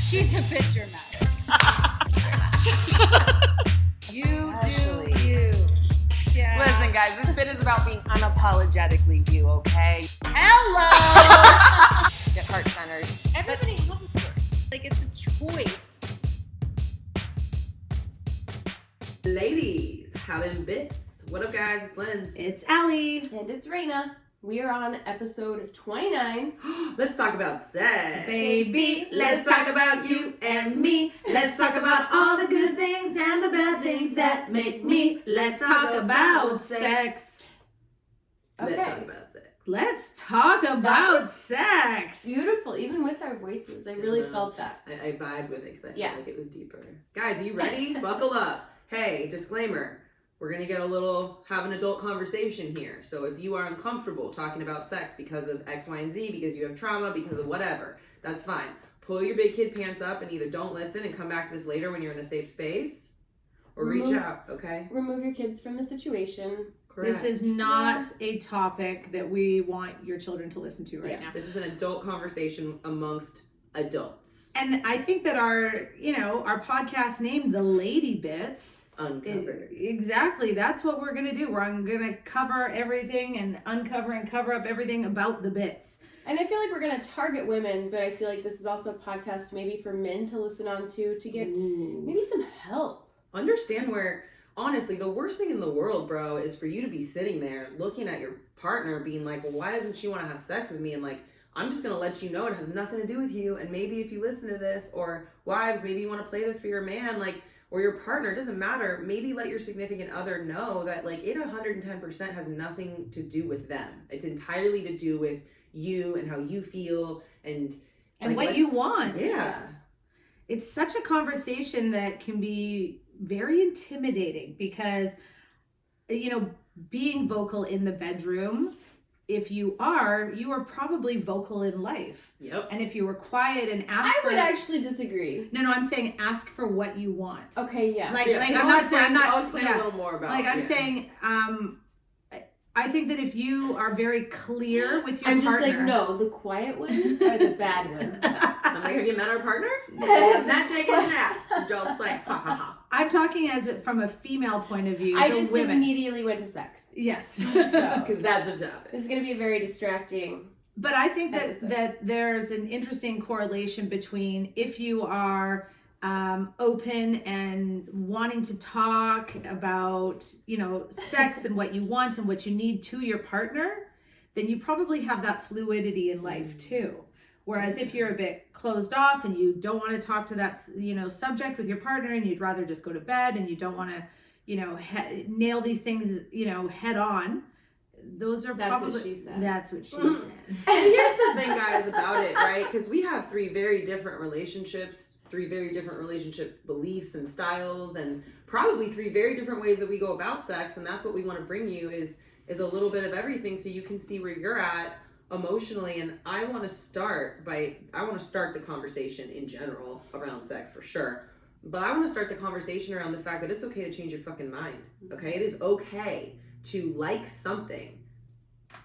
She's a picture mess. You Actually. do you. Yeah. Listen, guys, this bit is about being unapologetically you, okay? Hello! Get heart-centered. Everybody has a story. Like, it's a choice. Ladies, how them bits? What up, guys? It's Linz. It's Allie. And it's Raina. We are on episode 29. Let's talk about sex. Baby, let's talk about you and me. Let's talk about all the good things and the bad things that make me. Let's talk about sex. Let's Okay. talk about sex. Let's talk about sex. Beautiful, even with our voices. I really felt that. I vibed with it because I felt Yeah. like it was deeper. Guys, are you ready? Buckle up. Hey, disclaimer. We're going to have an adult conversation here. So if you are uncomfortable talking about sex because of X, Y, and Z, because you have trauma, because of whatever, that's fine. Pull your big kid pants up and either don't listen and come back to this later when you're in a safe space, or reach out, okay? Remove your kids from the situation. Correct. This is not a topic that we want your children to listen to right now. This is an adult conversation amongst adults. And I think that our podcast name, The Lady Bits, Uncovered. Exactly. That's what we're going to do. We're going to cover everything and uncover and cover up everything about the bits. And I feel like we're going to target women, but I feel like this is also a podcast maybe for men to listen on to get maybe some help. Understand where, honestly, the worst thing in the world, bro, is for you to be sitting there looking at your partner being like, well, why doesn't she want to have sex with me? And like, I'm just going to let you know it has nothing to do with you. And maybe if you listen to this, or wives, maybe you want to play this for your man, like, or your partner, it doesn't matter. Maybe let your significant other know that like it 110% has nothing to do with them. It's entirely to do with you and how you feel and like, what you want. Yeah. It's such a conversation that can be very intimidating because, being vocal in the bedroom, if you are probably vocal in life. Yep. And if you were quiet and ask I for... would actually disagree. No, I'm saying ask for what you want. Okay, yeah. I'll explain a little more about it. I'm saying, I think that if you are very clear with your I'm partner... just like, no, the quiet ones are the bad ones. I'm like, have you met our partners? Not taking a nap. Joe's like, ha ha ha. I'm talking from a female point of view. I the just women. immediately went to sex. Yes. Because that's the topic. It's going to be a very distracting. But I think episode. that there's an interesting correlation between if you are open and wanting to talk about, sex and what you want and what you need to your partner, then you probably have that fluidity in life too. Whereas if you're a bit closed off and you don't want to talk to that, subject with your partner and you'd rather just go to bed and you don't want to, nail these things, head on, those are That's probably... what she said. That's what she said. And here's the thing, guys, about it, right? Because we have three very different relationships, three very different relationship beliefs and styles, and probably three very different ways that we go about sex. And that's what we want to bring you is a little bit of everything so you can see where you're at emotionally. And I want to start the conversation in general around sex for sure. But I want to start the conversation around the fact that it's okay to change your fucking mind. Okay? It is okay to like something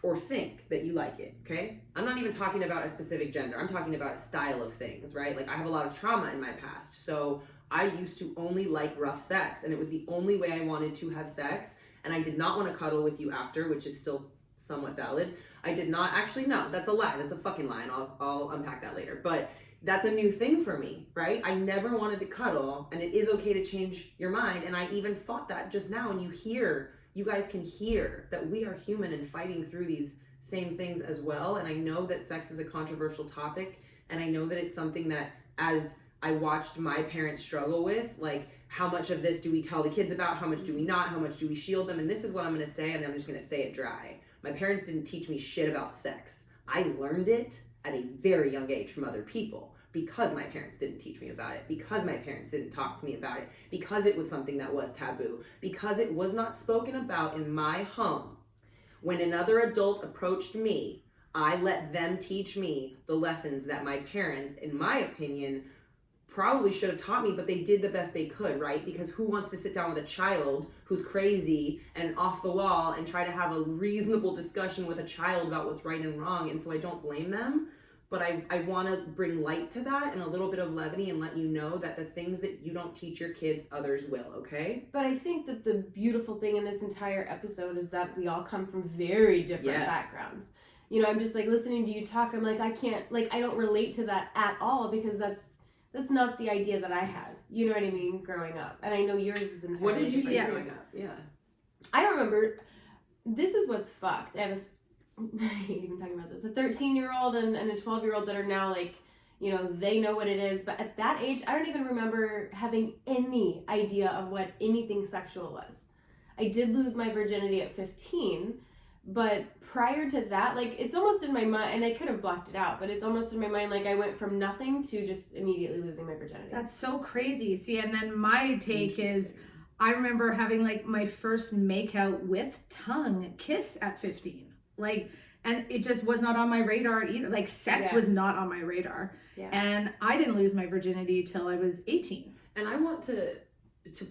or think that you like it, okay? I'm not even talking about a specific gender. I'm talking about a style of things, right? Like I have a lot of trauma in my past. So I used to only like rough sex and it was the only way I wanted to have sex. And I did not want to cuddle with you after, which is still somewhat valid. I did not, actually, no, that's a lie. That's a fucking lie, and I'll unpack that later. But that's a new thing for me, right? I never wanted to cuddle, and it is okay to change your mind. And I even fought that just now, and you guys can hear that we are human and fighting through these same things as well. And I know that sex is a controversial topic, and I know that it's something that as I watched my parents struggle with, like, how much of this do we tell the kids about? How much do we not? How much do we shield them? And this is what I'm going to say, and I'm just going to say it dry. My parents didn't teach me shit about sex. I learned it at a very young age from other people because my parents didn't teach me about it, because my parents didn't talk to me about it, because it was something that was taboo, because it was not spoken about in my home. When another adult approached me, I let them teach me the lessons that my parents, in my opinion, probably should have taught me, but they did the best they could, right? Because who wants to sit down with a child who's crazy and off the wall and try to have a reasonable discussion with a child about what's right and wrong? And so I don't blame them, but I want to bring light to that and a little bit of levity and let you know that the things that you don't teach your kids, others will, okay? But I think that the beautiful thing in this entire episode is that we all come from very different backgrounds. You know, I'm just like listening to you talk, I'm like, I don't relate to that at all because that's not the idea that I had. You know what I mean? Growing up. And I know yours is entirely What did you say different. growing up? Yeah. I don't remember. This is what's fucked. I hate even talking about this. A 13-year-old and a 12-year-old that are now like, you know, they know what it is. But at that age, I don't even remember having any idea of what anything sexual was. I did lose my virginity at 15, but prior to that, like, it's almost in my mind, and I could have blocked it out, but it's almost in my mind, like, I went from nothing to just immediately losing my virginity. That's so crazy. See, and then my take is, I remember having like my first makeout with tongue kiss at 15. Like, and it just was not on my radar either. Like, sex was not on my radar. Yeah. And I didn't lose my virginity till I was 18. And I want to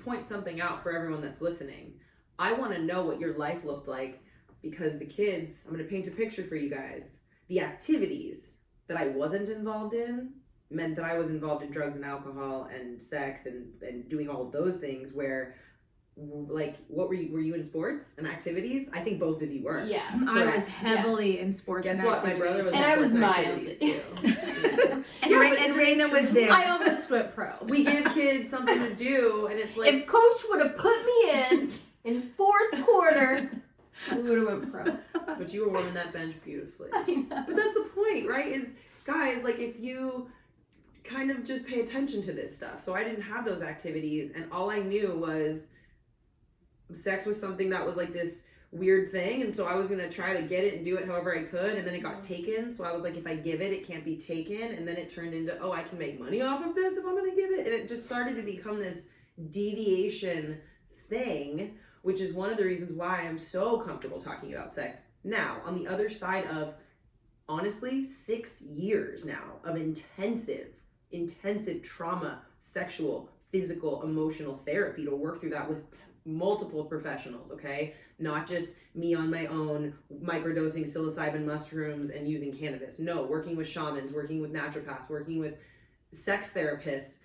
point something out for everyone that's listening. I want to know what your life looked like because the kids, I'm going to paint a picture for you guys. The activities that I wasn't involved in meant that I was involved in drugs and alcohol and sex and doing all of those things where, like, what were you in sports and activities? I think both of you were. Yeah. I was heavily in sports. Guess and what? My brother was And in I was sports and mild. activities too. And, and Raina was there. I almost went pro. We give kids something to do, and it's like, If coach would have put me in fourth quarter, I would have went pro. but you were warming that bench beautifully. I know. But that's the point, right? Is, guys, like, if you kind of just pay attention to this stuff. So I didn't have those activities, and all I knew was sex was something that was like this weird thing, and so I was gonna try to get it and do it however I could, and then it got taken. So I was like, if I give it, it can't be taken. And then it turned into, oh, I can make money off of this if I'm gonna give it. And it just started to become this deviation thing, which is one of the reasons why I'm so comfortable talking about sex. Now, on the other side of, honestly, 6 years now of intensive trauma, sexual, physical, emotional therapy to work through that with multiple professionals, okay? Not just me on my own microdosing psilocybin mushrooms and using cannabis. No, working with shamans, working with naturopaths, working with sex therapists,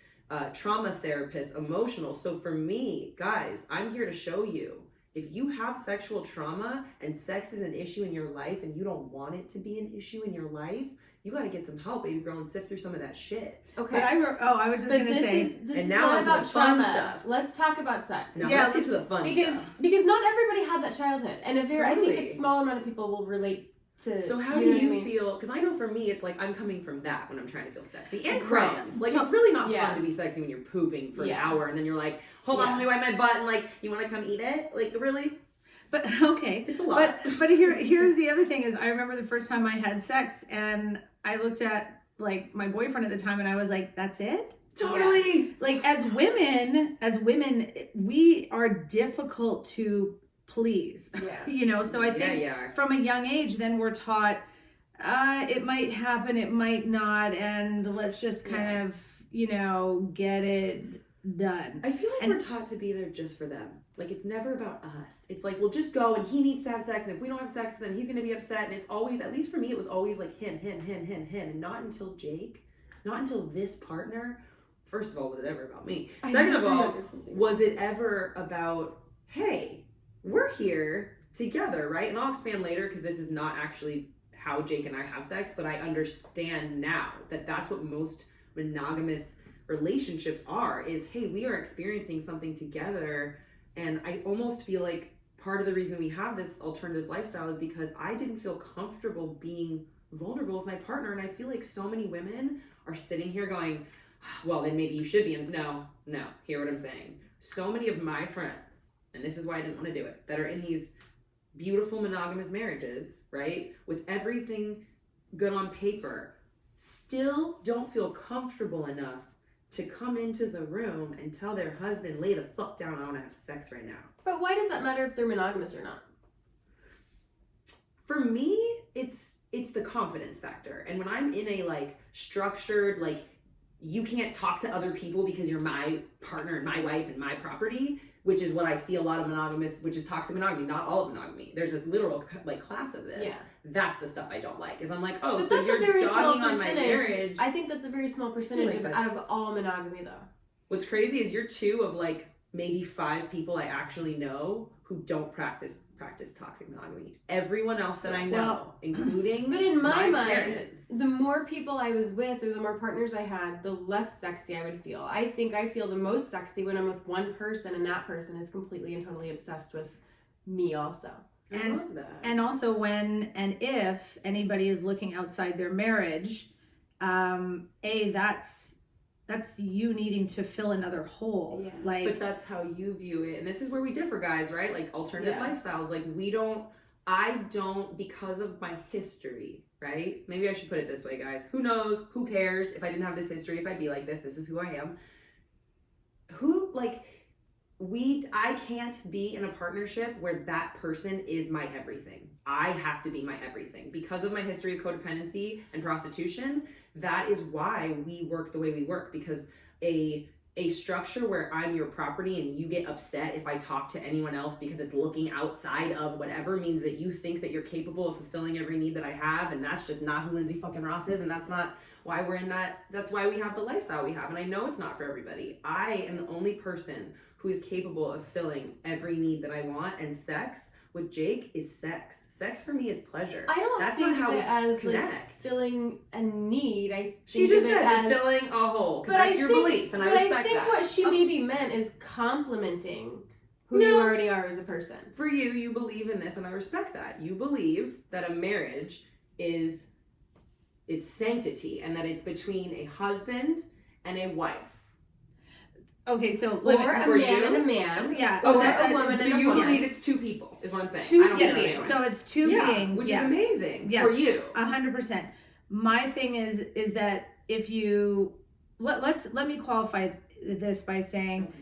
trauma therapists, emotional. So for me, guys, I'm here to show you, if you have sexual trauma and sex is an issue in your life and you don't want it to be an issue in your life, you got to get some help, baby girl, and sift through some of that shit. Okay. But I was just going to say. This and is now not onto the about fun trauma. stuff. Let's talk about sex. Now Yeah, let's get to the fun stuff. Because not everybody had that childhood, and I think Totally. a small amount of people will relate to. So how you do know you what I mean? feel? Because I know for me, it's like I'm coming from that when I'm trying to feel sexy. And Right. crumbs. Like, it's really not Yeah. fun to be sexy when you're pooping for Yeah. an hour and then you're like, hold on, Yeah. let me wipe my butt, and like, you want to come eat it? Like, really? But okay. It's a lot. But here's the other thing is, I remember the first time I had sex and I looked at like my boyfriend at the time and I was like, that's it? Totally. Like, as women, we are difficult to please. Yeah. You know, so I think Yeah, you are. from a young age, then we're taught it might happen, it might not, and let's just kind of, you know, get it done. I feel like And- we're taught to be there just for them. Like, it's never about us. It's like, well, just go, and he needs to have sex, and if we don't have sex, then he's going to be upset. And it's always, at least for me, it was always like him. And not until Jake, not until this partner. First of all, was it ever about me? Second of all, was it ever about, hey, we're here together, right? And I'll expand later because this is not actually how Jake and I have sex, but I understand now that that's what most monogamous relationships are, is, hey, we are experiencing something together. And I almost feel like part of the reason we have this alternative lifestyle is because I didn't feel comfortable being vulnerable with my partner. And I feel like so many women are sitting here going, well, then maybe you should be. No, hear what I'm saying. So many of my friends, and this is why I didn't want to do it, that are in these beautiful monogamous marriages, right, with everything good on paper, still don't feel comfortable enough to come into the room and tell their husband, lay the fuck down, I want to have sex right now. But why does that matter if they're monogamous or not? For me, it's the confidence factor. And when I'm in a, like, structured, like, you can't talk to other people because you're my partner and my wife and my property, which is what I see a lot of monogamous, which is toxic monogamy, not all of monogamy. There's a literal like class of this. Yeah. That's the stuff I don't like. Is I'm like, oh, But so that's you're a very small dogging on my percentage. marriage. I think that's a very small percentage Like, out of all monogamy, though. What's crazy is you're 2 of like maybe 5 people I actually know who don't practice toxic monogamy. Everyone else that I know, Well, including But in my mind, parents. the more people I was with or the more partners I had, the less sexy I would feel. I think I feel the most sexy when I'm with one person and that person is completely and totally obsessed with me also. I love that. And also when and if anybody is looking outside their marriage, that's you needing to fill another hole. Yeah. Like, But that's how you view it. And this is where we differ, guys, right? Like alternative Yeah. lifestyles. Like I don't, because of my history, right? Maybe I should put it this way, guys. Who knows? Who cares? If I didn't have this history, if I'd be like this is who I am. I can't be in a partnership where that person is my everything. I have to be my everything. Because of my history of codependency and prostitution, that is why we work the way we work. Because a structure where I'm your property and you get upset if I talk to anyone else because it's looking outside of whatever means that you think that you're capable of fulfilling every need that I have, and that's just not who Lindsay fucking Ross is, and that's not why we're in that. That's why we have the lifestyle we have, and I know it's not for everybody. I am the only person who is capable of filling every need that I want, and sex with Jake is sex. Sex for me is pleasure. I don't That's think not how of we it as like connect. filling a need. I think She just of it said as filling a hole, because But that's I your think- belief, and I but respect I think that. what she maybe meant is complimenting who you No. already are as a person. For you believe in this, and I respect that. You believe that a marriage is sanctity, and that it's between a husband and a wife. okay, so Or let a me, man and a man. yeah. Or Okay, a woman so and a you woman. believe it's 2 people, is what I'm saying. Two I don't yeah, think beings. it's so it's 2 beings, which yes. is amazing Yes. for you. 100%. My thing is that if you let me qualify this by saying,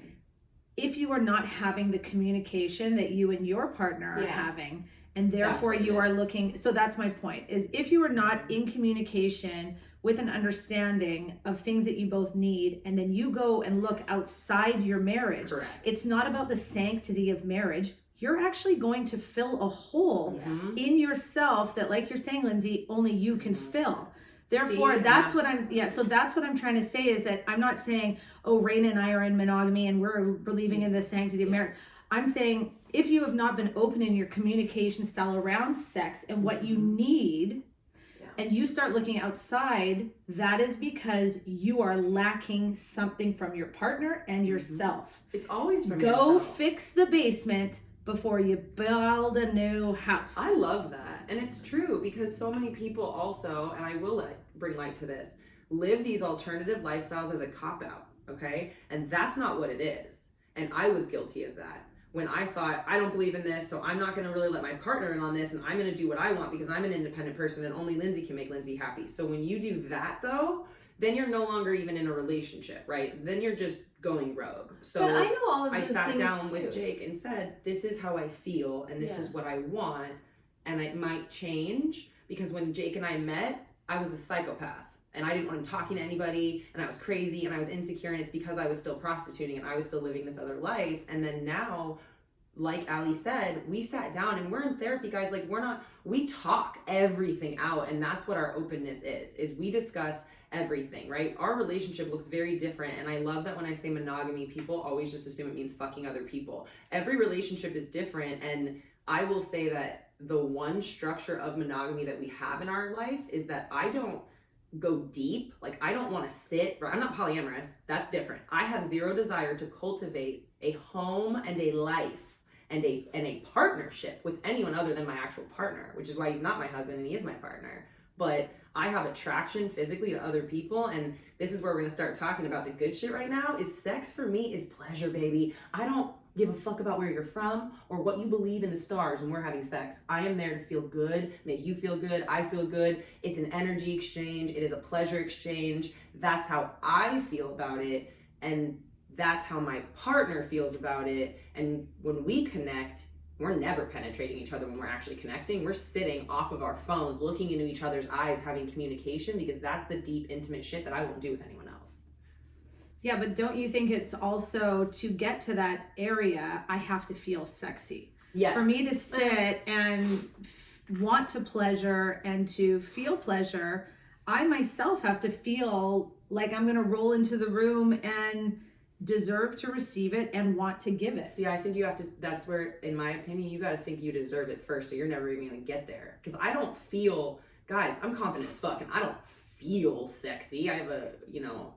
if you are not having the communication that you and your partner are Yeah. having, and therefore That's what you it are is. looking, so that's my point, is if you are not in communication with an understanding of things that you both need, and then you go and look outside your marriage, Correct. it's not about the sanctity of marriage. You're actually going to fill a hole Mhm. in yourself that, like you're saying, Lindsay, only you can fill. Therefore, See, that's and what I'm, yeah, so that's what I'm trying to say, is that I'm not saying, oh, Raina and I are in monogamy and we're believing in the sanctity of marriage. I'm saying, if you have not been open in your communication style around sex and what you need, and you start looking outside, that is because you are lacking something from your partner and yourself. It's always from Go yourself. fix the basement before you build a new house. I love that. And it's true, because so many people also, and I will bring light to this, live these alternative lifestyles as a cop-out, okay? And that's not what it is. And I was guilty of that. When I thought, I don't believe in this, so I'm not going to really let my partner in on this, and I'm going to do what I want because I'm an independent person and only Lindsay can make Lindsay happy. So when you do that, though, then you're no longer even in a relationship, right? Then you're just going rogue. So But I know all of I those sat things down too. with Jake and said, this is how I feel, and this is what I want, and it might change, because when Jake and I met, I was a psychopath. And I didn't want to talk to anybody, and I was crazy, and I was insecure, and it's because I was still prostituting, and I was still living this other life. And then now, like Ali said, we sat down, and we're in therapy, guys. Like, we talk everything out, and that's what our openness is we discuss everything, right? Our relationship looks very different, and I love that when I say monogamy, people always just assume it means fucking other people. Every relationship is different, and I will say that the one structure of monogamy that we have in our life is that I don't go deep. Like, I don't want to sit, I'm not polyamorous, that's different. I have zero desire to cultivate a home and a life and a partnership with anyone other than my actual partner, which is why he's not my husband and he is my partner. But I have attraction physically to other people, and this is where we're gonna start talking about the good shit right now. Is sex for me is pleasure, baby. I don't give a fuck about where you're from or what you believe in the stars when we're having sex. I am there to feel good, make you feel good, I feel good. It's an energy exchange, it is a pleasure exchange. That's how I feel about it, and that's how my partner feels about it. And when we connect, we're never penetrating each other when we're actually connecting. We're sitting off of our phones, looking into each other's eyes, having communication, because that's the deep, intimate shit that I won't do with anyone else. Yeah, but don't you think it's also, to get to that area, I have to feel sexy? Yes. For me to sit and want to pleasure and to feel pleasure, I myself have to feel like I'm going to roll into the room and deserve to receive it and want to give it. See, I think you have to, that's where, in my opinion, you got to think you deserve it first, or you're never even going to get there. Because I don't feel, guys, I'm confident as fuck, and I don't feel sexy. I have a, you know,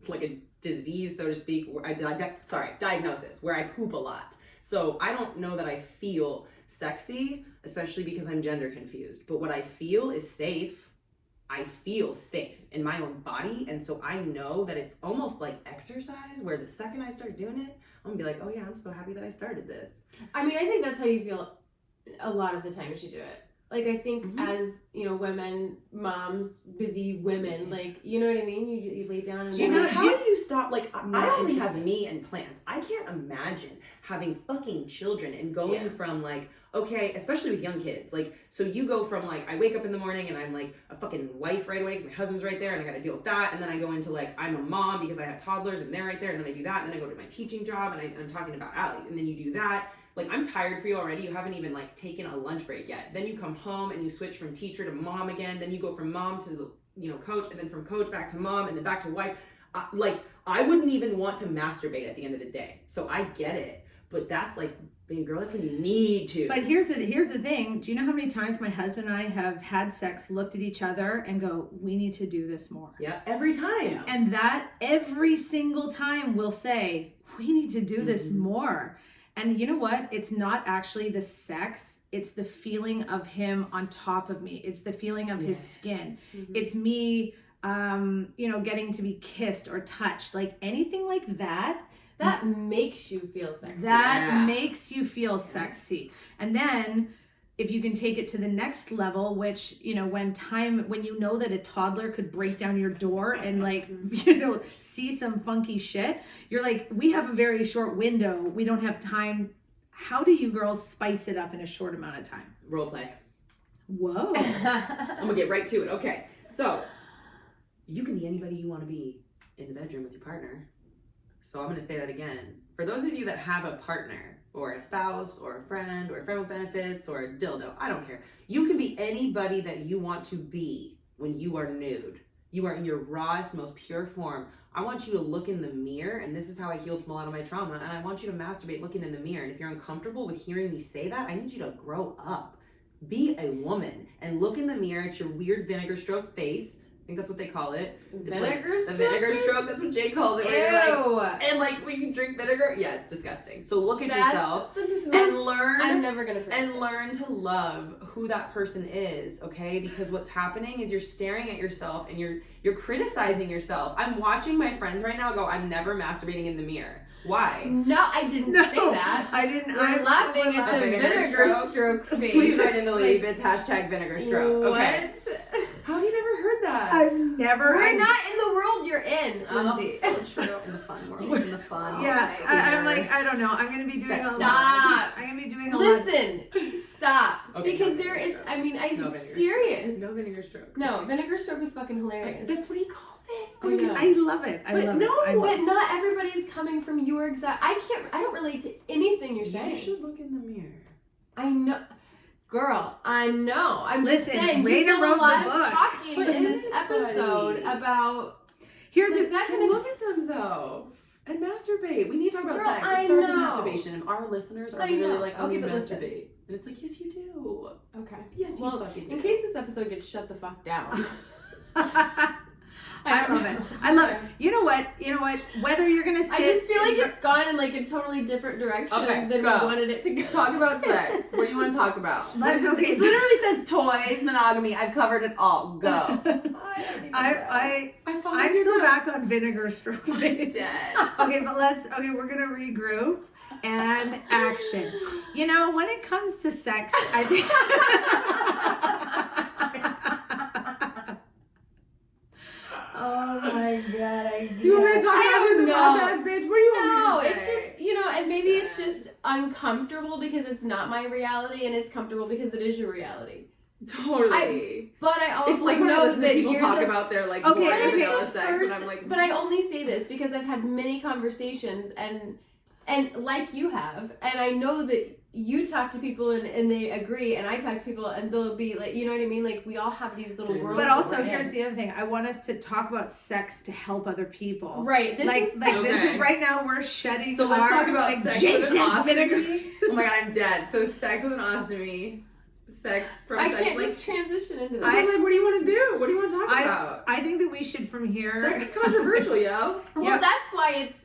like a disease, so to speak, where diagnosis, where I poop a lot. So I don't know that I feel sexy, especially because I'm gender confused. But what I feel is safe. I feel safe in my own body. And so I know that it's almost like exercise, where the second I start doing it, I'm gonna be like, oh yeah, I'm so happy that I started this. I mean, I think that's how you feel a lot of the times you do it. Like, I think as, you know, women, moms, busy women, like, you know what I mean? You lay down and... How do you stop? Like, I only have interested. me and plants. I can't imagine having fucking children and going from like, okay, especially with young kids. Like, so you go from like, I wake up in the morning and I'm like a fucking wife right away because my husband's right there and I gotta deal with that. And then I go into like, I'm a mom because I have toddlers and they're right there. And then I do that. And then I go to my teaching job and I'm talking about Allie. And then you do that. Like, I'm tired for you already. You haven't even like taken a lunch break yet. Then you come home and you switch from teacher to mom again. Then you go from mom to, you know, coach, and then from coach back to mom and then back to wife. Like, I wouldn't even want to masturbate at the end of the day. So I get it. But that's like, baby girl, that's when you need to. But here's the thing. Do you know how many times my husband and I have had sex, looked at each other and go, we need to do this more? Yeah, every time. Yeah. And that every single time we'll say, we need to do this more. And you know what? It's not actually the sex. It's the feeling of him on top of me. It's the feeling of his skin. It's me, you know, getting to be kissed or touched, like anything like that. That makes you feel sexy. That makes you feel sexy. And then if you can take it to the next level, which, you know, when you know that a toddler could break down your door and like, you know, see some funky shit, you're like, we have a very short window. We don't have time. How do you girls spice it up in a short amount of time? Role play. Whoa. I'm gonna get right to it. Okay. So you can be anybody you want to be in the bedroom with your partner. So I'm going to say that again. For those of you that have a partner or a spouse or a friend with benefits or a dildo, I don't care. You can be anybody that you want to be when you are nude. You are in your rawest, most pure form. I want you to look in the mirror, and this is how I healed from a lot of my trauma, and I want you to masturbate looking in the mirror. And if you're uncomfortable with hearing me say that, I need you to grow up. Be a woman and look in the mirror at your weird vinegar stroke face. I think that's what they call it. Vinegar stroke? The vinegar stroke, that's what Jay calls it. Ew. And like when you drink vinegar, yeah, it's disgusting. So look at yourself and learn. I'm never gonna forget. And learn to love who that person is, okay? Because what's happening is you're staring at yourself and you're criticizing yourself. I'm watching my friends right now go, I'm never masturbating in the mirror. Why? No, I didn't say that. I didn't. We're laughing at the vinegar stroke face. Please write into ladybits, #vinegar stroke. Okay. What? How have you never heard that? I've never. We're not in the world you're in, Lindsay. So true. In the fun world. In the fun. Yeah, I'm like, I don't know. I'm gonna be doing Sex a lot. Stop. I'm gonna be doing a lot. Listen, stop. Okay, because no there vinegar is, stroke. I mean, I'm No vinegar serious. No vinegar stroke. No, vinegar stroke is fucking hilarious. That's what he calls it. I know. I love it. I But love no, it. But not everybody is coming from your exact. I don't relate to anything you're saying. You should look in the mirror. I know. Girl, I know. I'm Listen, just saying, way you to did a wrote the lot of book. talking But in this anybody. episode about Here's like, the that kind of. Look at themselves and masturbate. We need to talk about Girl, sex. I It starts with know. masturbation, and our listeners are I literally know. like, "Oh, Okay, you but listen. masturbate," and it's like, "Yes, you do. Okay. Yes, Well, you fucking do." in case this episode gets shut the fuck down. I love it. I love it. You know what? Whether you're gonna sit, I just feel like it's gone in like a totally different direction Okay, than go. we wanted it to go. Talk about sex. What do you want to talk about? Let's- okay. It literally says toys, monogamy. I've covered it all. Go. I'm still back on vinegar stroke. Dead. Okay, but we're gonna regroup and action. You know, when it comes to sex, I think oh my god, You want me to talk I about don't who's a know. boss ass bitch? What do you No, want me to it's say? just, you know, and maybe it's just uncomfortable because it's not my reality, and it's comfortable because it is your reality. Totally. But I also It's like when I know listen to that people you're talk the, about their like Okay, boring but it's vanilla the sex, first, and I'm like, but I only say this because I've had many conversations and like you have, and I know that you talk to people and they agree, and I talk to people and they'll be like, you know what I mean? Like we all have these little worlds. But that also, we're here's in. the other thing. I want us to talk about sex to help other people. Right. This Like is this Okay. is right now. We're shedding. So let's our, talk about like, sex Jake's with an has been ostomy. Oh my god, I'm dead. So sex with an ostomy, sex from I sex, can't like, just transition into this. I'm like, what do you want to do? What do you want to talk about? I think that we should from here. Sex is controversial, yo. Well, Yeah. that's why it's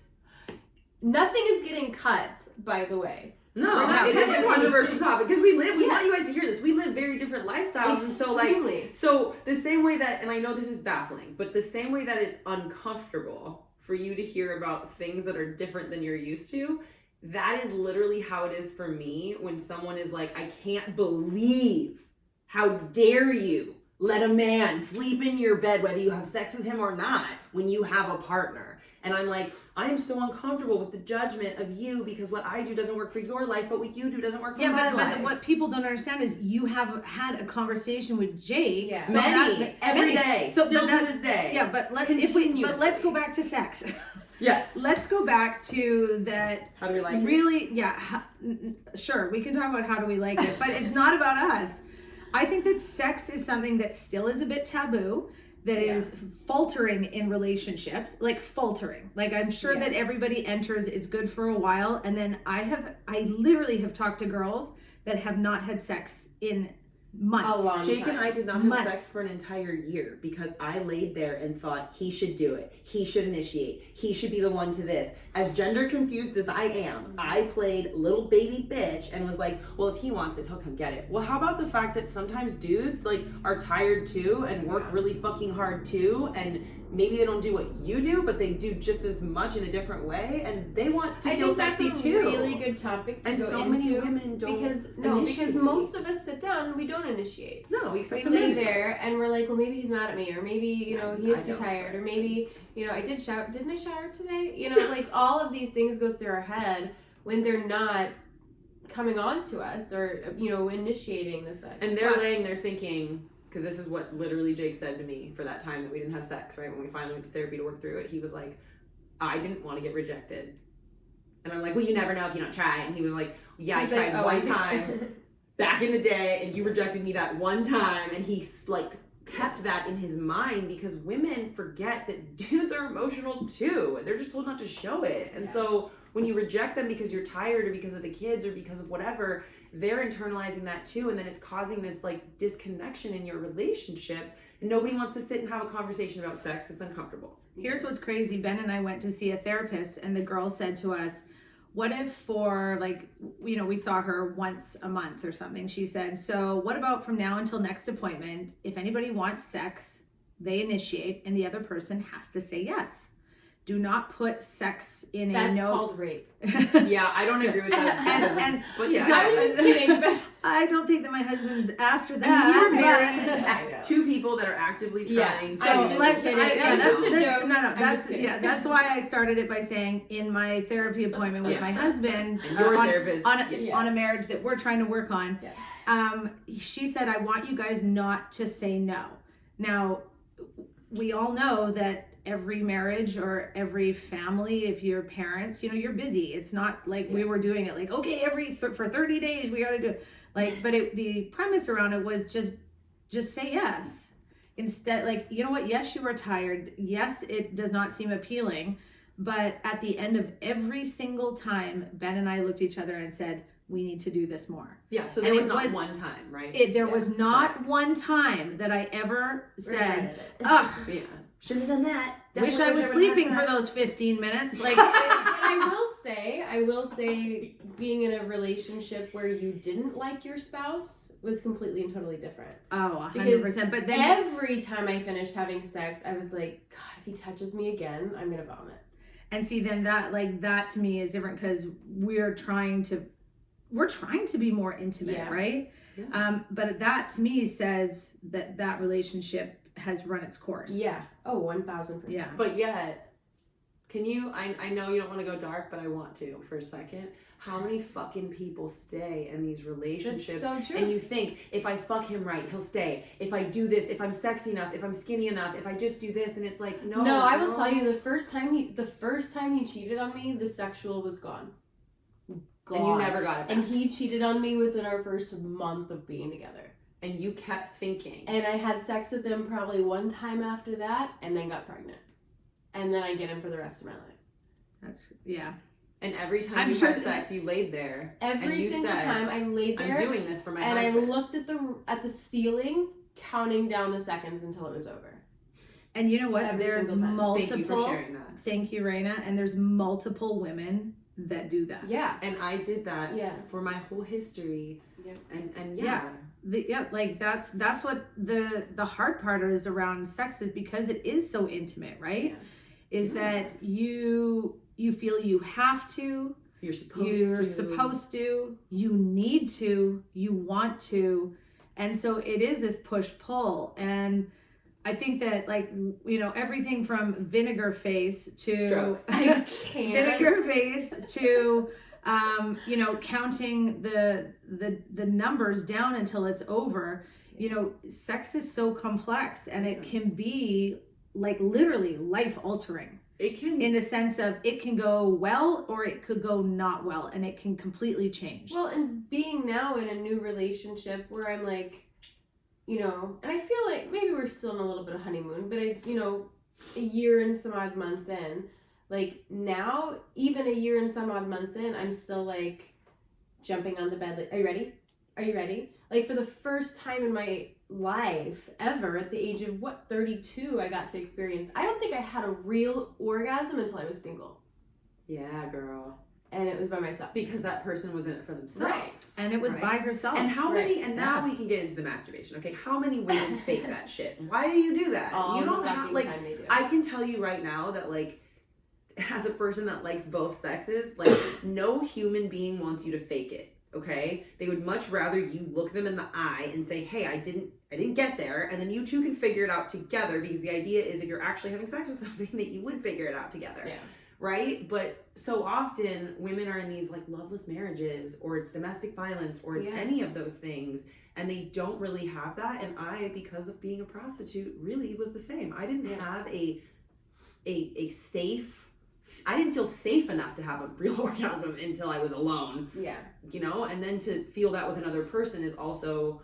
nothing is getting cut. By the way, No, We're not it is a pissing. controversial topic because we want Yeah. you guys to hear this. We live very different lifestyles, and so like, extremely. so the same way that, and I know this is baffling, but the same way that it's uncomfortable for you to hear about things that are different than you're used to, that is literally how it is for me when someone is like, I can't believe, how dare you let a man sleep in your bed, whether you have sex with him or not, when you have a partner. And I'm like, I am so uncomfortable with the judgment of you because what I do doesn't work for your life, but what you do doesn't work for my but life. what people don't understand is you have had a conversation with Jake. Yeah. so Many, that- every many. day, So still but to that- this day. Yeah, but let's Continuously. go back to sex. Yes. Let's go back to that. How do we like it? Really, yeah, sure. We can talk about how do we like it, but it's not about us. I think that sex is something that still is a bit taboo, that is faltering in relationships, like faltering. Like I'm sure Yeah. that everybody enters, it's good for a while, and then I literally have talked to girls that have not had sex in months. A long Jake time. and I did not have Months. sex for an entire year because I laid there and thought he should do it. He should initiate. He should be the one to this. As gender confused as I am, I played little baby bitch and was like, well, if he wants it, he'll come get it. Well, how about the fact that sometimes dudes like are tired too and work really fucking hard too, and maybe they don't do what you do, but they do just as much in a different way, and they want to I feel think that's sexy a too. really good topic to And go so into many women don't because initiate. most of us sit down and we don't initiate. No, we We expect lay them to. there and we're like, well, maybe he's mad at me, or maybe he I is too don't. tired, or maybe I did shower. Didn't I shower today? Like all of these things go through our head when they're not coming on to us or initiating the sex. And they're laying there thinking, because this is what literally Jake said to me for that time that we didn't have sex, right? When we finally went to therapy to work through it, he was like, I didn't want to get rejected. And I'm like, well, you never know if you don't try. And he was like, yeah, He's I tried like, oh, one I did. time back in the day, and you rejected me that one time. And he like kept that in his mind because women forget that dudes are emotional too. And they're just told not to show it. And so when you reject them because you're tired or because of the kids or because of whatever, they're internalizing that too, and then it's causing this like disconnection in your relationship, and nobody wants to sit and have a conversation about sex because it's uncomfortable. Here's what's crazy. Ben and I went to see a therapist, and the girl said to us, what if for we saw her once a month or something. She said, so what about from now until next appointment, if anybody wants sex, they initiate and the other person has to say yes. Do not put sex in That's a no. called rape. Yeah, I don't agree with that. and But yeah, I was just kidding. But I don't think that my husband's after I that. mean, you were I married know. two people that are actively Yeah. trying. So to just let's. kidding. I- It was that's- just a that- joke. No, I'm that's just kidding. that's why I started it by saying in my therapy appointment with Yeah. my husband And your on, therapist, on, yeah. on a marriage that we're trying to work on. Yeah. She said, I want you guys not to say no. Now, we all know that every marriage or every family, if you're parents, you're busy. It's not like we were doing it like, okay, for 30 days we got to do it. Like, but the premise around it was just say yes. Instead, like, you know what? Yes, you are tired. Yes, it does not seem appealing. But at the end of every single time, Ben and I looked at each other and said, we need to do this more. Yeah, so there And was it not was- one time, right? There Yeah, was not correct. one time that I ever said, Regretted it. ugh, Yeah. Should have done that. wish I was sleeping for those 15 minutes. Like, But I will say, being in a relationship where you didn't like your spouse was completely and totally different. oh, Because 100%. But then, Every time I finished having sex, I was like, God, if he touches me again, I'm gonna vomit. and see, then that to me is different because we're trying to be more intimate, Yeah. right? Yeah. But that to me says that relationship has run its course. Yeah. Oh, 1,000%. Yeah. But yet, Can you, I know you don't want to go dark, but I want to for a second. How many fucking people stay in these relationships? That's so true. And you think, if I fuck him right, he'll stay. If I do this, if I'm sexy enough, if I'm skinny enough, if I just do this, and it's like, no. No, I will tell you, the first time he cheated on me, the sexual was gone. And you never got it back. And he cheated on me within our first month of being together. And you kept thinking. And I had sex with him probably one time after that, and then got pregnant. And then I get him for the rest of my life. That's, yeah. And every time I'm you sure had sex, you laid there. Every and you single said, time I laid there, I'm doing this for my and husband. I looked at the ceiling, counting down the seconds until it was over. And you know what? Every There's single time. multiple. Thank you for sharing that. Thank you, Raina. And there's multiple women that do that. Yeah. And I did that Yeah. for my whole history. Yep. And Yeah. Like that's what the hard part is around sex, is because it is so intimate, right? Yeah. Is that you feel you have to, you're supposed to, you need to, you want to, and so it is this push-pull. And I think that, like, you know, everything from vinegar face to Strokes. I can't. vinegar face to you know, counting the numbers down until it's over. You know, sex is so complex, and it can be like literally life altering. It can, In the sense of, it can go well or it could go not well, and it can completely change. Well, and being now in a new relationship where I'm like, you know, and I feel like maybe we're still in a little bit of honeymoon, but you know, a year and some odd months in, like now, even a year and some odd months in, I'm still like jumping on the bed, like, are you ready? Are you ready? Like, for the first time in my life ever, at the age of 32, I got to experience, I don't think I had a real orgasm until I was single. yeah, girl. And it was by myself. Because that person was in it for themselves. Right. And it was Right. by herself. And how many, and now Yeah. we can get into the masturbation, okay? How many women fake that shit? Why do you do that? All You the don't have, fucking like, time they do. I can tell you right now that, like, as a person that likes both sexes, like, no human being wants you to fake it, okay? They would much rather you look them in the eye and say, hey, I didn't get there, and then you two can figure it out together, because the idea is, if you're actually having sex with somebody, that you would figure it out together. Yeah. Right? But so often women are in these, like, loveless marriages, or it's domestic violence, or it's Yeah. any of those things, and they don't really have that. And I, because of being a prostitute, really was the same. I didn't have a safe, I didn't feel safe enough to have a real orgasm until I was alone. Yeah. You know, and then to feel that with another person is also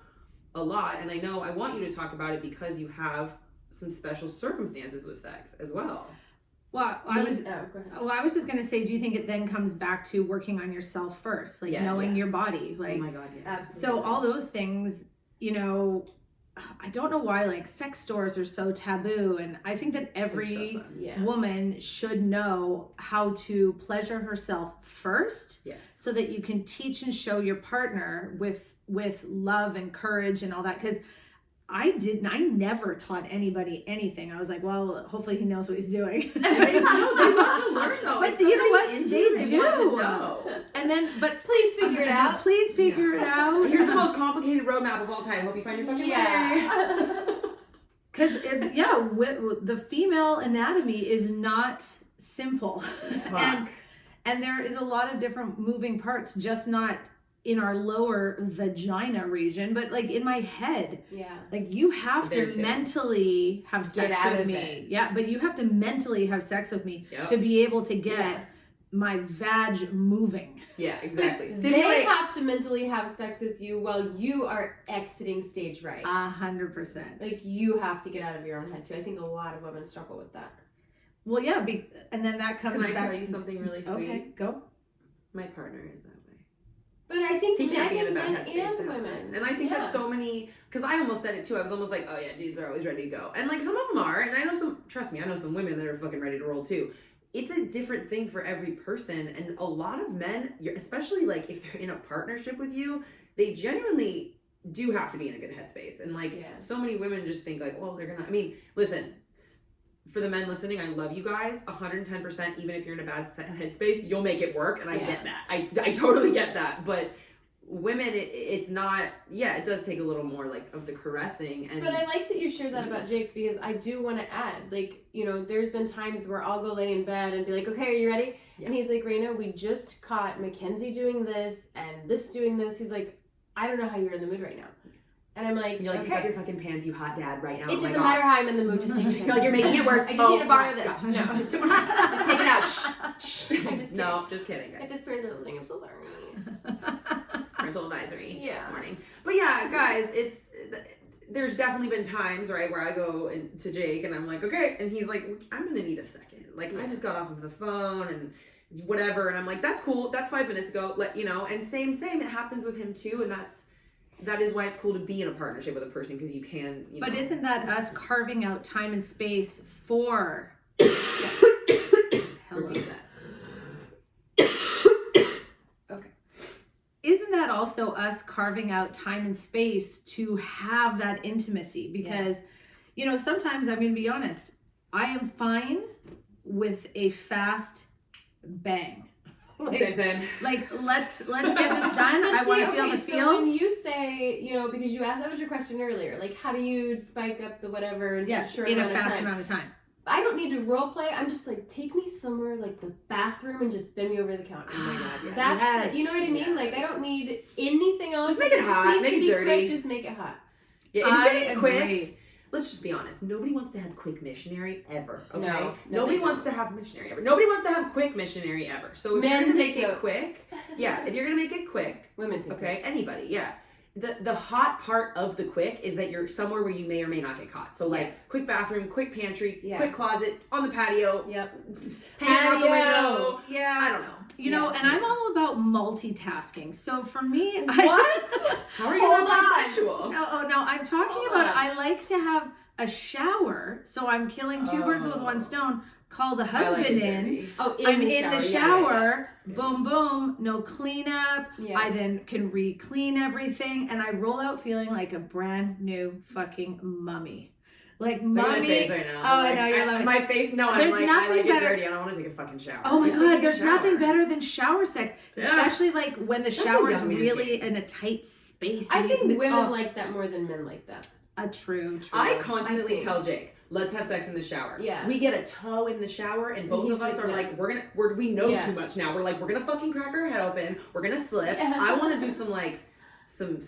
a lot. And I know I want you to talk about it because you have some special circumstances with sex as well. Well, I was go ahead. Well, I was just gonna say, do you think it then comes back to working on yourself first, like Yes. knowing your body, like, Oh my God, yeah. Absolutely. so all those things, you know, I don't know why, like, sex stores are so taboo, and I think that They're so every fun. Yeah. woman should know how to pleasure herself first, Yes. so that you can teach and show your partner with love and courage and all that. Because I never taught anybody anything. I was like, well, hopefully he knows what he's doing. They want to learn though. But If you know what? somebody's They into it, they want to do. know. And then, but Please figure it out. Please figure it out. Here's the most complicated roadmap of all time. Hope you find your fucking way. Yeah. Because the female anatomy is not simple, and there is a lot of different moving parts, just not in our lower vagina region, but like in my head. Yeah. Like, you have There to too. mentally have Get sex out with of me. it. Yeah, but you have to mentally have sex with me Yep. to be able to get Yeah. my vag moving. Yeah, exactly. They Stimulate. have to mentally have sex with you while you are exiting stage right. 100%. Like, you have to get out of your own head too. I think a lot of women struggle with that. Well, yeah, and then that comes Can I back. tell you something really sweet? Okay, go. My partner is that way. But I think He can't be in a men bad headspace to and have women. sex. And I think that Yeah. so many, because I almost said it too. I was almost like, oh yeah, dudes are always ready to go. And like, some of them are. And I know some, trust me, I know some women that are fucking ready to roll too. It's a different thing for every person. And a lot of men, especially like if they're in a partnership with you, they genuinely do have to be in a good headspace. And like, Yeah. so many women just think like, well, they're gonna, I mean, listen, for the men listening, I love you guys 110%. Even if you're in a bad headspace, you'll make it work. And I Yeah. get that. I totally get that. But women, it's not, it does take a little more like of the caressing. And But I like that you shared that about Jake, because I do want to add, like, you know, there's been times where I'll go lay in bed and be like, okay, are you ready? Yeah. And he's like, Raina, we just caught Mackenzie doing this and this doing this. He's like, I don't know how you're in the mood right now. And I'm like, you're like, take off okay. your fucking pants, you hot dad, right now. It Oh my doesn't God. matter how I'm in the mood, just take it. You're like, you're making it worse. I just need to borrow this. God. No. Just take it out. Shh. I'm just No, just kidding, guys. If this parents are listening, I'm so sorry. Parental advisory. Yeah. Warning. But yeah, guys, there's definitely been times, right, where I go to Jake and I'm like, okay, and he's like, I'm gonna need a second. Like, I just got off of the phone and whatever, and I'm like, that's cool. That's 5 minutes ago. And same. It happens with him too, and that is why it's cool to be in a partnership with a person, because you can. But isn't that us carving out time and space for? Repeat that. Okay. Isn't that also us carving out time and space to have that intimacy? Because, you know, sometimes I'm going to be honest, I am fine with a fast bang. Same. Like, let's get this done. I want to feel the So feels. when you say, you know, because you asked, that was your question earlier, like, how do you spike up the whatever in Yes, a short in a amount of fast time? amount of time. I don't need to role play. I'm just like, take me somewhere like the bathroom and just bend me over the counter. Oh my God, yeah. That's you know what I mean? Yes. Like, I don't need anything else. Just make it hot, needs make to it be dirty. Quick, just make it hot. Yeah, if it's I gonna be quick. agree. Let's just be honest. Nobody wants to have quick missionary ever. Okay. No, Nobody they wants to have missionary ever. Nobody wants to have quick missionary ever. So if Men you're gonna make take it notes. quick, if you're gonna make it quick, Women take okay, anybody, yeah. The hot part of the quick is that you're somewhere where you may or may not get caught. So like quick bathroom, quick pantry, quick closet, on the patio, Yep. hanging out the window. Yeah. I don't know. You know, and I'm all about multitasking. So for me, What? How are you Hold not on. bisexual? No, I'm talking about I like to have a shower, so I'm killing two birds with one stone. Call the I like husband it in. dirty. Oh, I'm in the shower. Yeah. Boom, boom. No cleanup. Yeah. I then can re-clean everything, and I roll out feeling like a brand new fucking mummy. Like Look at my mummy. face right now. Oh, Like, I know you're loving. my face. No, There's I'm like, I nothing like better- it dirty. I don't want to take a fucking shower. Oh my Just take god, a there's shower. nothing better than shower sex, Yeah. especially like when the That's a shower's young man's really game. in a tight space. I and think you- women oh, like that more than men like that. true. I constantly think. tell Jake, let's have sex in the shower. Yeah. We get a toe in the shower, and both He's of us like, are no. like, we know Yeah. too much now. We're like, we're gonna fucking crack our head open. We're gonna slip. Yeah. I want to do some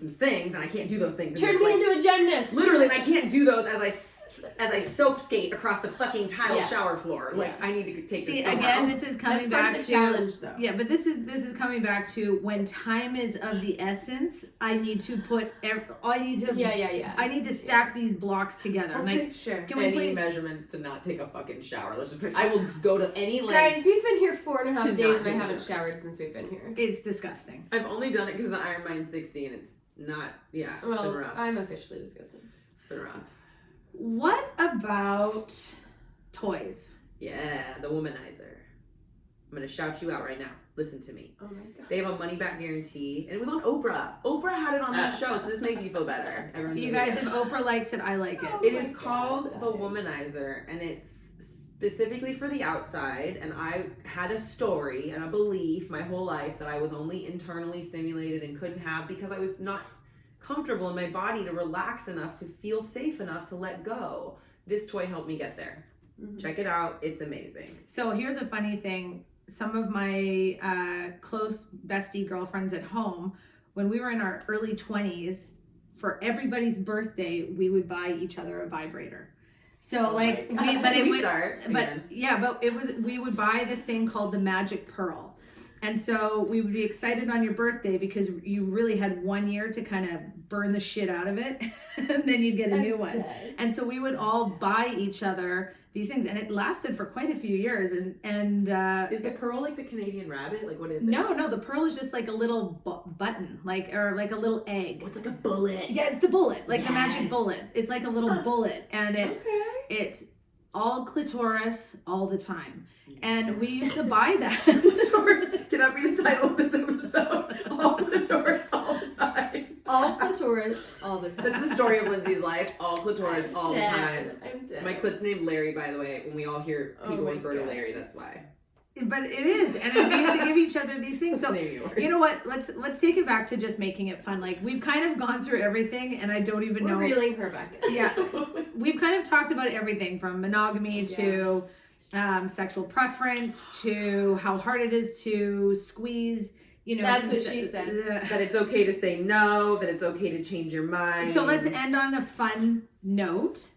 things, and I can't do those things. Turn And me it's like, into a gymnast. literally, and I can't do those as I soap skate across the fucking tile Yeah. shower floor. Like, I need to take See, this somewhere again, else. this is That's coming part back of the to challenge, though. Yeah, but this is coming back to when time is of the essence. I need to put. I need to. Yeah. I need to stack these blocks together. I'm like, sure. can we Any please? measurements to not take a fucking shower. Let's just put, I will go to any length. Guys, we've been here 4.5 To days not and I take a haven't shower. showered since we've been here. It's disgusting. I've only done it because of the Iron Mind 60, and it's not. Yeah, it's been Well, rough. I'm officially disgusted. It's been rough. What about toys? Yeah, the womanizer. I'm gonna shout you out right now. Listen to me. Oh my god. They have a money back guarantee, and it was on Oprah. Oprah had it on that show, so this makes you feel better. Everyone's You really guys, if good. Oprah likes it, I like it. It Oh is my called God. the womanizer, and it's specifically for the outside. And I had a story and a belief my whole life that I was only internally stimulated and couldn't have because I was not comfortable in my body to relax enough to feel safe enough to let go. This toy helped me get there. Mhm. Check it out. It's amazing. So here's a funny thing. Some of my close bestie girlfriends at home, when we were in our early 20s, for everybody's birthday, we would buy each other a vibrator. So like, we would buy this thing called the Magic Pearl. And so we would be excited on your birthday because you really had 1 year to kind of burn the shit out of it. And then you'd get a new one. Dead. And so we would all buy each other these things, and it lasted for quite a few years. And Is the pearl like the Canadian rabbit? Like, what is it? no, the pearl is just like a little button, or like a little egg. What's like a bullet? Yeah, it's the bullet, like the magic Yes. bullet. It's like a little bullet, and it's Okay. it's all clitoris all the time. And we used to buy that. Clitoris. Can that be the title of this episode? All clitoris all the time. All clitoris, all the time. That's the story of Lindsay's life. All clitoris all the time. I'm dead. My clit's named Larry, by the way. When we all hear Oh people my refer to God. Larry, that's why. But it is, and we used to give each other these things. So you know what? Let's take it back to just making it fun. Like we've kind of gone through everything, and I don't even know. We're reeling her back in. Yeah, we've kind of talked about everything from monogamy to sexual preference to how hard it is to squeeze. You know, that's what she said. That it's okay to say no. That it's okay to change your mind. So let's end on a fun note.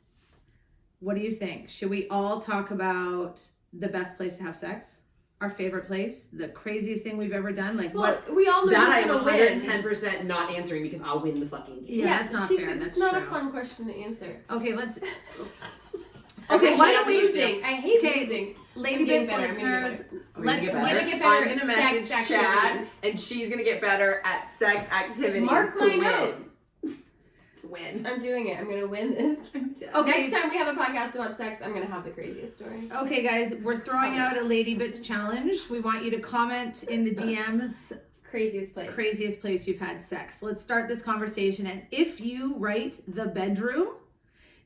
What do you think? Should we all talk about the best place to have sex? Our favorite place, the craziest thing we've ever done, like well, what? We all know that who's I'm gonna win. 110% not answering because I'll win the fucking game. Yeah, that's not she fair. said That's it's not true. a fun question to answer. Okay, let's. Okay, why don't we? losing? I hate Okay, losing. Lady I'm getting Bits better, I'm gonna get listeners, I'm gonna let's get I'm better. gonna get better I'm at gonna sex message Chad, activities. and she's gonna get better at sex activities. Mark to my win. note. To win. I'm doing it. I'm gonna win this. Okay. Next time we have a podcast about sex, I'm gonna have the craziest story. Okay, guys, we're throwing out a Lady Bits challenge. We want you to comment in the DMs Craziest place. craziest place you've had sex. Let's start this conversation. And if you write the bedroom,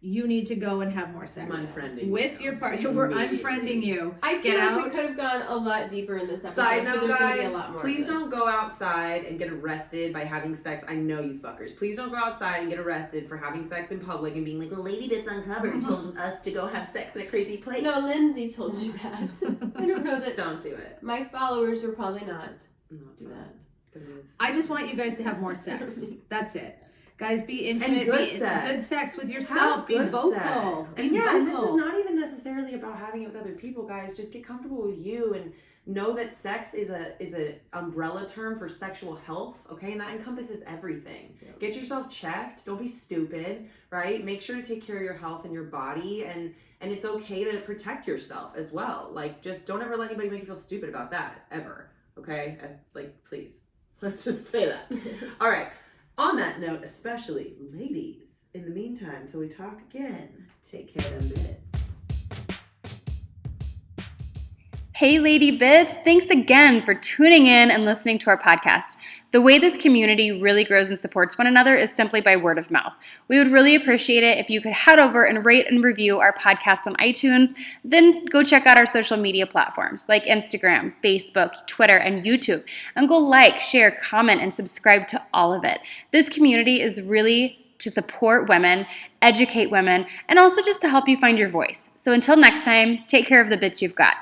you need to go and have more sex. I'm unfriending with you. your partner. We're Immediately. unfriending you. I feel Get like out. we could have gone a lot deeper in this episode. Side so note, there's gonna be guys, a lot more please of this. don't go outside and get arrested by having sex. I know you fuckers. Please don't go outside and get arrested for having sex in public and being like, the Lady Bits Uncovered told us to go have sex in a crazy place. No, Lindsay told you that. I don't know that. Don't do it. My followers were probably not Not do that. But it is. I just want you guys to have more sex. That's it. Guys, be intimate. good be sex. Good sex with yourself. Have Be good vocal. sex. Be And yeah, and this vocal. is not even necessarily about having it with other people, guys. Just get comfortable with you and know that sex is a umbrella term for sexual health, okay? And that encompasses everything. Yeah. Get yourself checked. Don't be stupid, right? Make sure to take care of your health and your body, and it's okay to protect yourself as well. Like, just don't ever let anybody make you feel stupid about that, ever, okay? Please. Let's just say that. All right. On that note, especially ladies, in the meantime, till we talk again, take care of them bits. Hey, Lady Bits, thanks again for tuning in and listening to our podcast. The way this community really grows and supports one another is simply by word of mouth. We would really appreciate it if you could head over and rate and review our podcast on iTunes, then go check out our social media platforms like Instagram, Facebook, Twitter, and YouTube, and go like, share, comment, and subscribe to all of it. This community is really to support women, educate women, and also just to help you find your voice. So until next time, take care of the bits you've got.